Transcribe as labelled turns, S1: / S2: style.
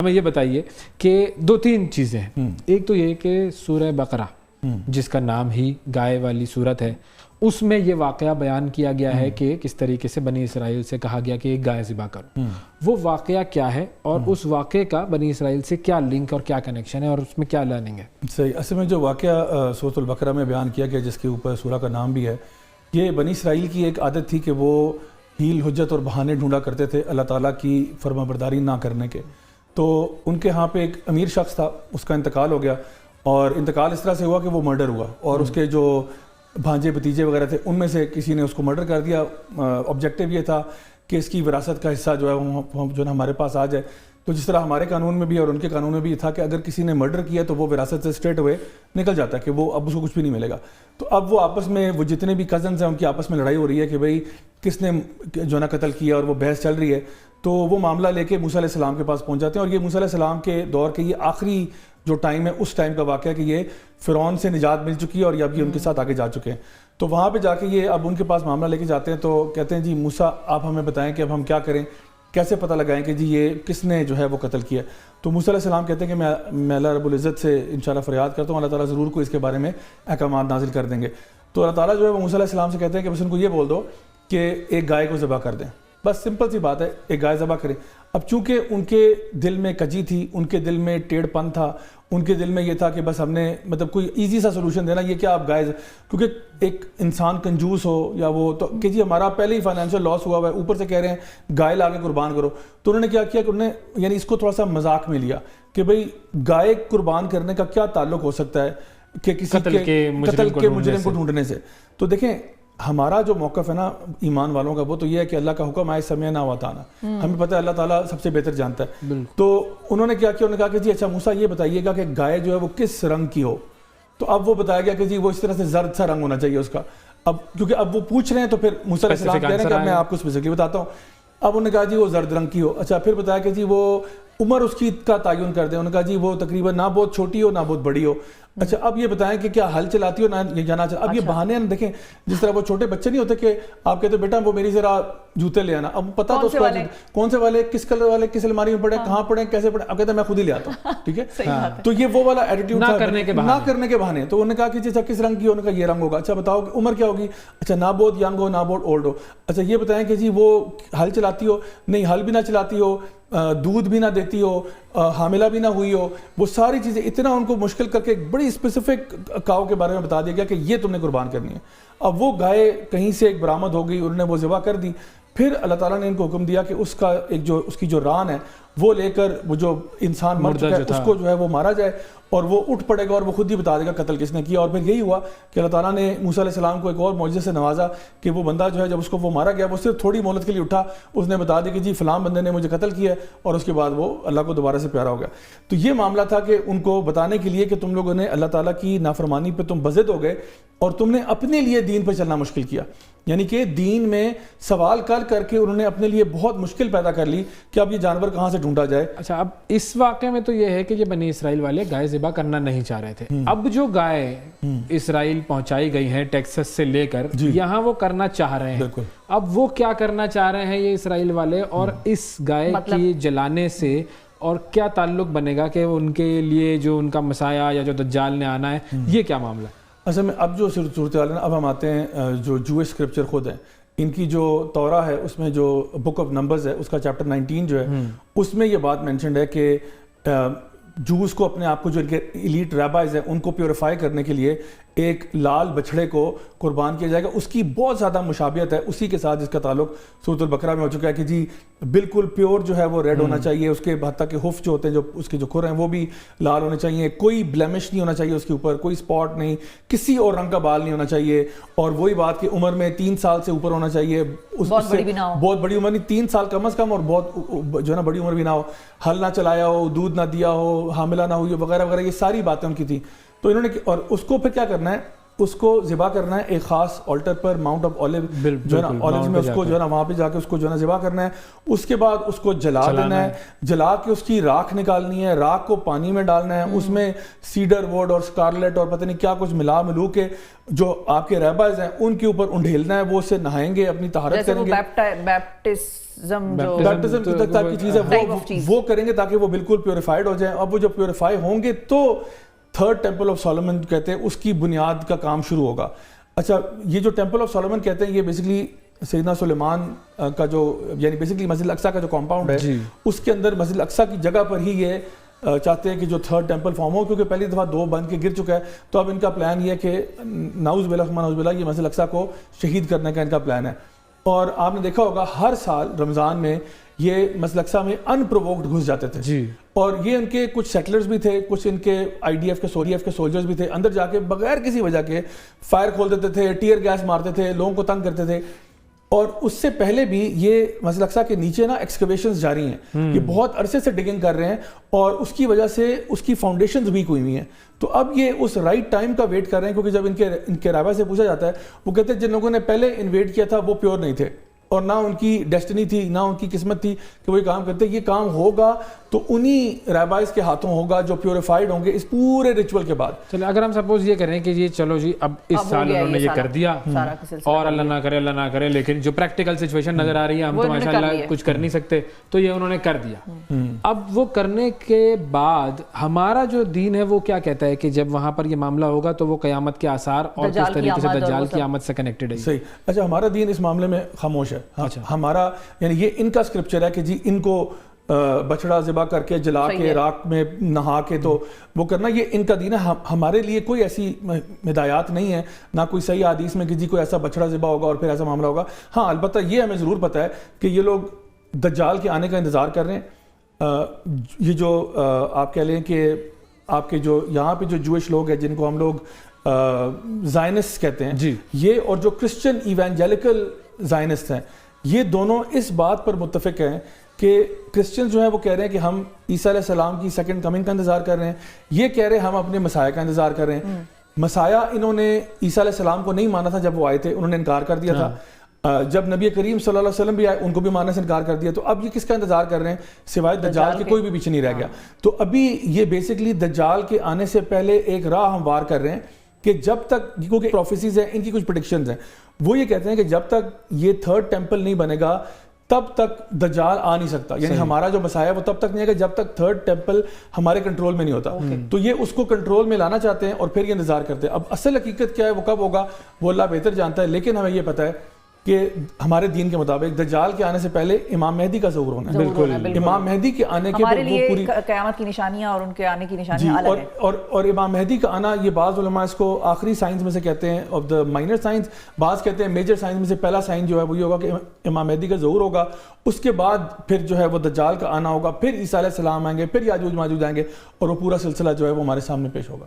S1: ہمیں یہ بتائیے کہ دو تین چیزیں ہیں. ایک تو یہ کہ سورہ بقرہ جس کا نام ہی گائے والی صورت ہے، اس میں یہ واقعہ بیان کیا گیا ہے کہ کس طریقے سے بنی اسرائیل سے کہا گیا کہ ایک گائے ذبح کرو. وہ واقعہ کیا ہے اور اس واقعے کا بنی اسرائیل سے کیا لنک اور کیا کنیکشن ہے اور اس میں کیا لرننگ ہے؟
S2: صحیح. اصل میں جو واقعہ سورۃ البقرہ میں بیان کیا گیا، جس کے اوپر سورہ کا نام بھی ہے، یہ بنی اسرائیل کی ایک عادت تھی کہ وہ ہیل حجت اور بہانے ڈھونڈا کرتے تھے اللہ تعالیٰ کی فرما برداری نہ کرنے کے. تو ان کے ہاں پہ ایک امیر شخص تھا، اس کا انتقال ہو گیا، اور انتقال اس طرح سے ہوا کہ وہ مرڈر ہوا، اور اس کے جو بھانجے بھتیجے وغیرہ تھے ان میں سے کسی نے اس کو مرڈر کر دیا. آبجیکٹیو یہ تھا کہ اس کی وراثت کا حصہ جو ہے وہ جو ہے ہمارے پاس آ جائے. تو جس طرح ہمارے قانون میں بھی اور ان کے قانون میں بھی یہ تھا کہ اگر کسی نے مرڈر کیا تو وہ وراثت سے اسٹریٹ ہوئے نکل جاتا ہے کہ وہ اب اس کو کچھ بھی نہیں ملے گا. تو اب وہ آپس میں وہ جتنے بھی کزنز ہیں ان کی آپس میں لڑائی ہو رہی ہے کہ بھئی کس نے جو نا قتل کیا، اور وہ بحث چل رہی ہے. تو وہ معاملہ لے کے موسیٰ علیہ السلام کے پاس پہنچ جاتے ہیں، اور یہ موسیٰ علیہ السلام کے دور کے یہ آخری جو ٹائم ہے اس ٹائم کا واقعہ کہ یہ فرعون سے نجات مل چکی ہے اور یہ اب یہ ان کے ساتھ آگے جا چکے ہیں. تو وہاں پہ جا کے یہ اب ان کے پاس معاملہ لے کے جاتے ہیں. تو کہتے ہیں جی موسیٰ آپ ہمیں بتائیں کہ اب ہم کیا کریں، کیسے پتہ لگائیں کہ جی یہ کس نے جو ہے وہ قتل کیا. تو موسیٰ علیہ السلام کہتے ہیں کہ میں اللہ رب العزت سے انشاءاللہ فریاد کرتا ہوں، اللہ تعالیٰ ضرور کو اس کے بارے میں احکامات نازل کر دیں گے. تو اللہ تعالیٰ جو ہے وہ موسیٰ علیہ السلام سے کہتے ہیں کہ بس ان کو یہ بول دو کہ ایک گائے کو ذبح کر دیں. بس سمپل سی بات ہے، ایک گائے ذبح کریں. اب چونکہ ان کے دل میں کجی تھی، ان کے دل میں ٹیڑھ پن تھا، ان کے دل میں یہ تھا کہ بس ہم نے مطلب کوئی ایزی سا سولوشن دینا، یہ کیا آپ گائے، کیونکہ ایک انسان کنجوس ہو یا وہ تو کہ جی ہمارا پہلے ہی فائنینشیل لاس ہوا ہوا ہے، اوپر سے کہہ رہے ہیں گائے لا کے قربان کرو. تو انہوں نے کیا کیا کہ انہوں نے یعنی اس کو تھوڑا سا مذاق میں لیا کہ بھئی گائے قربان کرنے کا کیا تعلق ہو سکتا ہے کہ کسی قتل کے مجرم کو ڈھونڈنے سے. تو دیکھیں ہمارا جو موقف ہے نا ایمان والوں کا، وہ تو یہ ہے کہ اللہ کا حکم آئے سمعنا واطعنا، ہمیں پتہ ہے اللہ تعالیٰ سب سے بہتر جانتا ہے. تو انہوں نے کیا کیا، انہوں نے کہا کہ جی اچھا موسیٰ یہ بتائیے گا کہ گائے جو ہے وہ کس رنگ کی ہو. تو اب وہ بتایا گیا کہ جی وہ اس طرح سے زرد سا رنگ ہونا چاہیے اس کا. اب کیونکہ اب وہ پوچھ رہے ہیں تو پھر موسیٰ علیہ السلام کہہ رہے ہیں کہ میں آپ کو اسپیسیفکلی بتاتا ہوں. اب انہوں نے کہا جی وہ زرد رنگ کی ہو. اچھا پھر بتایا کہ جی وہ عمر اس کی کا تعین کر دیں. انہوں نے کہا جی وہ تقریباً نہ بہت چھوٹی ہو نہ بہت بڑی ہو. اچھا اب یہ بتائیں کہ کیا ہل چلاتی ہو نہ جانا چاہتا. اب یہ بہانے ہیں، دیکھیں جس طرح وہ چھوٹے بچے نہیں ہوتے کہ آپ کہتے بیٹا وہ میری ذرا جوتے لے آنا. اب پتا تو اس کو کون سے والے، کس کلر والے، کس الماری میں پڑے، کہاں پڑے، کیسے پڑے. اب کہتے ہیں میں خود ہی لے آتا ہوں. ٹھیک ہے، تو یہ وہ والا ایٹیٹیوڈ نہ کرنے کے بہانے. تو انہوں نے کہا کہ جی کس رنگ کی ہو، انہوں نے کہا یہ رنگ ہوگا. اچھا بتاؤ کہ عمر کیا ہوگی. اچھا نہ بہت ینگ ہو نہ بہت اولڈ ہو. اچھا یہ بتائیں کہ جی وہ ہل چلاتی ہو، نہیں ہل بھی نہ چلاتی ہو، دودھ بھی نہ دیتی ہو، حاملہ بھی نہ ہوئی ہو. وہ ساری چیزیں اتنا ان کو مشکل کر کے ایک بڑی اسپیسیفک کاؤ کے بارے میں بتا دیا گیا کہ یہ تم نے قربان کرنی ہے. اب وہ گائے کہیں سے ایک برآمد ہو گئی، انہوں نے وہ ذبح کر دی. پھر اللہ تعالیٰ نے ان کو حکم دیا کہ اس کا ایک جو اس کی جو ران ہے وہ لے کر وہ جو انسان مر چکا ہے اس کو جو ہے وہ مارا جائے، اور وہ اٹھ پڑے گا اور وہ خود ہی بتا دے گا قتل کس نے کیا. اور پھر یہی ہوا کہ اللہ تعالیٰ نے موسیٰ علیہ السلام کو ایک اور معجزے سے نوازا کہ وہ بندہ جو ہے جب اس کو وہ مارا گیا وہ صرف تھوڑی مہلت کے لیے اٹھا، اس نے بتا دی کہ جی فلاں بندے نے مجھے قتل کیا ہے، اور اس کے بعد وہ اللہ کو دوبارہ سے پیارا ہو گیا. تو یہ معاملہ تھا کہ ان کو بتانے کے لیے کہ تم لوگوں نے اللہ تعالیٰ کی نافرمانی پہ تم بضد ہو گئے اور تم نے اپنے لیے دین پہ چلنا مشکل کیا. یعنی کہ دین میں سوال کر کے انہوں نے اپنے لیے بہت مشکل پیدا کر لی کہ اب یہ جانور کہاں سے ڈھونڈا جائے.
S1: اچھا اب اس واقعے میں تو یہ ہے کہ یہ بنی اسرائیل والے گائے ذبح کرنا نہیں چاہ رہے تھے. اب جو گائے اسرائیل پہنچائی گئی ہیں ٹیکسس سے لے کر یہاں وہ کرنا چاہ رہے ہیں. اب وہ کیا کرنا چاہ رہے ہیں یہ اسرائیل والے، اور اس گائے کی جلانے سے اور کیا تعلق بنے گا کہ ان کے لیے جو ان کا مسیح یا جو دجال نے آنا ہے یہ کیا معاملہ ہے؟
S2: اصل میں اب جو صورتحال ہے نا، اب ہم آتے ہیں جو جوئش اسکرپچر خود ہیں، ان کی جو تورا ہے اس میں جو بک آف نمبرز ہے اس کا چیپٹر 19 جو ہے اس میں یہ بات مینشنڈ ہے کہ جوز کو اپنے آپ کو جو ان کے ایلیٹ ریبائز ہیں ان کو پیوریفائی کرنے کے لیے ایک لال بچھڑے کو قربان کیا جائے گا. اس کی بہت زیادہ مشابہت ہے اسی کے ساتھ جس کا تعلق سورۃ البقرہ میں ہو چکا ہے کہ جی بالکل پیور جو ہے وہ ریڈ ہونا چاہیے. اس کے حتیٰ کہ حف جو ہوتے ہیں جو اس کے جو کھر ہیں وہ بھی لال ہونے چاہیے. کوئی بلیمش نہیں ہونا چاہیے اس کے اوپر، کوئی اسپاٹ نہیں، کسی اور رنگ کا بال نہیں ہونا چاہیے. اور وہی بات کہ عمر میں 3 سال سے اوپر ہونا چاہیے، بہت بڑی عمر نہیں، 3 سال کم از کم، اور بہت جو ہے نا بڑی عمر بھی نہ ہو، ہل نہ چلایا ہو، دودھ نہ دیا ہو، حاملہ نہ ہوئی ہو، وغیرہ وغیرہ. یہ ساری باتیں ان کی تھیں. تو انہوں نے اور اس کو پھر کیا کرنا ہے، اس کو ذبح کرنا ہے ایک خاص alter per, Mount of olive جو ہے نا، اولیوز میں اس کو جو ہے نا وہاں پہ جا کے اس کو جو ہے نا ذبح کرنا ہے. اس کے بعد اس کو جلا دینا ہے، جلا کے اس کی راکھ نکالنی ہے، راکھ کو پانی میں ڈالنا ہے، اس میں سیڈر ووڈ اور سکارلیٹ اور پتہ نہیں کیا کچھ ملو کے جو آپ کے ریبائز ہیں ان کے اوپر انڈھیلنا ہے. وہ اس سے نہائیں گے، اپنی طہارت کریں گے، بیپٹزم کی چیز ہے وہ کریں گے تاکہ وہ بالکل پیوریفائڈ ہو جائیں. اب وہ جب پیوریفائی ہوں گے تو تھرڈ ٹیمپل آف سولومن کہتے ہیں اس کی بنیاد کا کام شروع ہوگا. اچھا، یہ جو ٹیمپل آف سولومن کہتے ہیں یہ بیسکلی سیدنا سلیمان کا جو یعنی بیسکلی مسجد الاقصیٰ کا جو کمپاؤنڈ ہے اس کے اندر مسجد الاقصیٰ کی جگہ پر ہی یہ چاہتے ہیں کہ جو تھرڈ ٹیمپل فارم ہو، کیونکہ پہلی دفعہ 2 بن کے گر چکا ہے. تو اب ان کا پلان یہ ہے کہ نعوذ باللہ یہ مسجد الاقصیٰ کو شہید کرنے کا ان کا پلان ہے. اور آپ نے دیکھا ہوگا ہر سال رمضان میں یہ مسجد الاقصیٰ میں ان پرووکڈ گھس جاتے تھے. اور یہ ان کے کچھ سیٹلرز بھی تھے، کچھ ان کے آئی ڈی ایف کے سولجرز بھی تھے، اندر جا کے بغیر کسی وجہ کے فائر کھول دیتے تھے، ٹیئر گیس مارتے تھے، لوگوں کو تنگ کرتے تھے. اور اس سے پہلے بھی یہ مسجد الاقصیٰ کے نیچے نا ایکسکیویشنز جاری ہیں، یہ بہت عرصے سے ڈگنگ کر رہے ہیں اور اس کی وجہ سے اس کی فاؤنڈیشنز ویک ہوئی ہیں. تو اب یہ اس رائٹ ٹائم کا ویٹ کر رہے ہیں، کیونکہ جب ان کے رابع سے پوچھا جاتا ہے وہ کہتے ہیں جن لوگوں نے پہلے انویٹ کیا تھا وہ پیور نہیں تھے اور نہ ان کی ڈیسٹنی تھی، نہ ان کی قسمت تھی کہ وہ یہ کام کرتے. یہ کام ہوگا تو انہی ریبائز کے ہاتھوں ہوگا جو پیوریفائڈ ہوں گے اس پورے ریچول کے بعد.
S1: چلو اگر ہم سپوز یہ کریں کہ یہ چلو جی اب اس سال انہوں نے یہ کر دیا اور اللہ نہ کرے لیکن جو پریکٹیکل سچویشن نظر آ رہی ہے ہم تو ماشاءاللہ کچھ کر نہیں سکتے، تو یہ انہوں نے کر دیا. اب وہ کرنے کے بعد ہمارا جو دین ہے وہ کیا کہتا ہے کہ جب وہاں پر یہ معاملہ ہوگا تو وہ قیامت کے آثار اور کس طریقے سے دجال کی آمد سے کنیکٹڈ ہے؟
S2: صحیح. اچھا، ہمارا دین اس معاملے میں خاموش ہے. ہمارا یعنی یہ ان کا اسکرپچر ہے کہ جی ان کو بچڑا ذبح کر کے جلا کے راکھ میں نہا کے تو وہ کرنا، یہ ان کا دین ہے. ہمارے لیے کوئی ایسی ہدایات نہیں ہے، نہ کوئی صحیح حدیث میں کہ جی کوئی ایسا بچڑا ذبح ہوگا اور پھر ایسا معاملہ ہوگا. ہاں البتہ یہ ہمیں ضرور پتہ ہے کہ یہ لوگ دجال کے آنے کا انتظار کر رہے ہیں. یہ جو آپ کہہ لیں کہ آپ کے جو یہاں پہ جو جوئش لوگ ہیں جن کو ہم لوگ زائنسٹ کہتے ہیں، یہ اور جو کرسچن ایوانجیلیکل زائنسٹ ہیں، یہ دونوں اس بات پر متفق ہیں کہ کرسچن جو ہیں وہ کہہ رہے ہیں کہ ہم عیسیٰ علیہ السلام کی سیکنڈ کمنگ کا انتظار کر رہے ہیں. یہ کہہ رہے ہیں ہم اپنے مسیح کا انتظار کر رہے ہیں. مسیح انہوں نے عیسیٰ علیہ السلام کو نہیں مانا تھا جب وہ آئے تھے، انہوں نے انکار کر دیا تھا. جب نبی کریم صلی اللہ علیہ وسلم بھی آئے ان کو بھی ماننے سے انکار کر دیا. تو اب یہ کس کا انتظار کر رہے ہیں سوائے دجال کے؟ کوئی بھی پیچھے نہیں رہ گیا. تو ابھی یہ بیسکلی دجال کے آنے سے پہلے ایک راہ ہموار کر رہے ہیں کہ جب تک، کیونکہ پروفیسیز ہیں ان کی کچھ پریڈکشنز ہیں، وہ یہ کہتے ہیں کہ جب تک یہ تھرڈ ٹیمپل نہیں بنے گا تب تک دجال آ نہیں سکتا. یعنی ہمارا جو مسیح ہے وہ تب تک نہیں ہے کہ جب تک تھرڈ ٹیمپل ہمارے کنٹرول میں نہیں ہوتا. تو یہ اس کو کنٹرول میں لانا چاہتے ہیں اور پھر یہ انتظار کرتے ہیں. اب اصل حقیقت کیا ہے وہ کب ہوگا وہ اللہ بہتر جانتا ہے، لیکن ہمیں یہ پتہ ہے کہ ہمارا دین کے مطابق دجال کے آنے سے پہلے امام مہدی کا ظہور ہونا ہے. بالکل امام مہدی کے آنے کے
S3: ہمارے لیے قیامت کی نشانیاں اور ان کے آنے کی نشانیاں الگ ہیں.
S2: اور امام مہدی کا آنا یہ بعض علماء اس کو آخری سائنس میں سے کہتے ہیں آف دا مائنر سائنس، بعض کہتے ہیں میجر سائنس میں سے پہلا سائن جو ہے وہ یہ ہوگا کہ امام مہدی کا ظہور ہوگا. اس کے بعد پھر جو ہے وہ دجال کا آنا ہوگا، پھر عیسیٰ علیہ السلام آئیں گے، پھر یاجوج ماجوج آئیں گے اور وہ پورا سلسلہ جو ہے وہ ہمارے سامنے پیش ہوگا.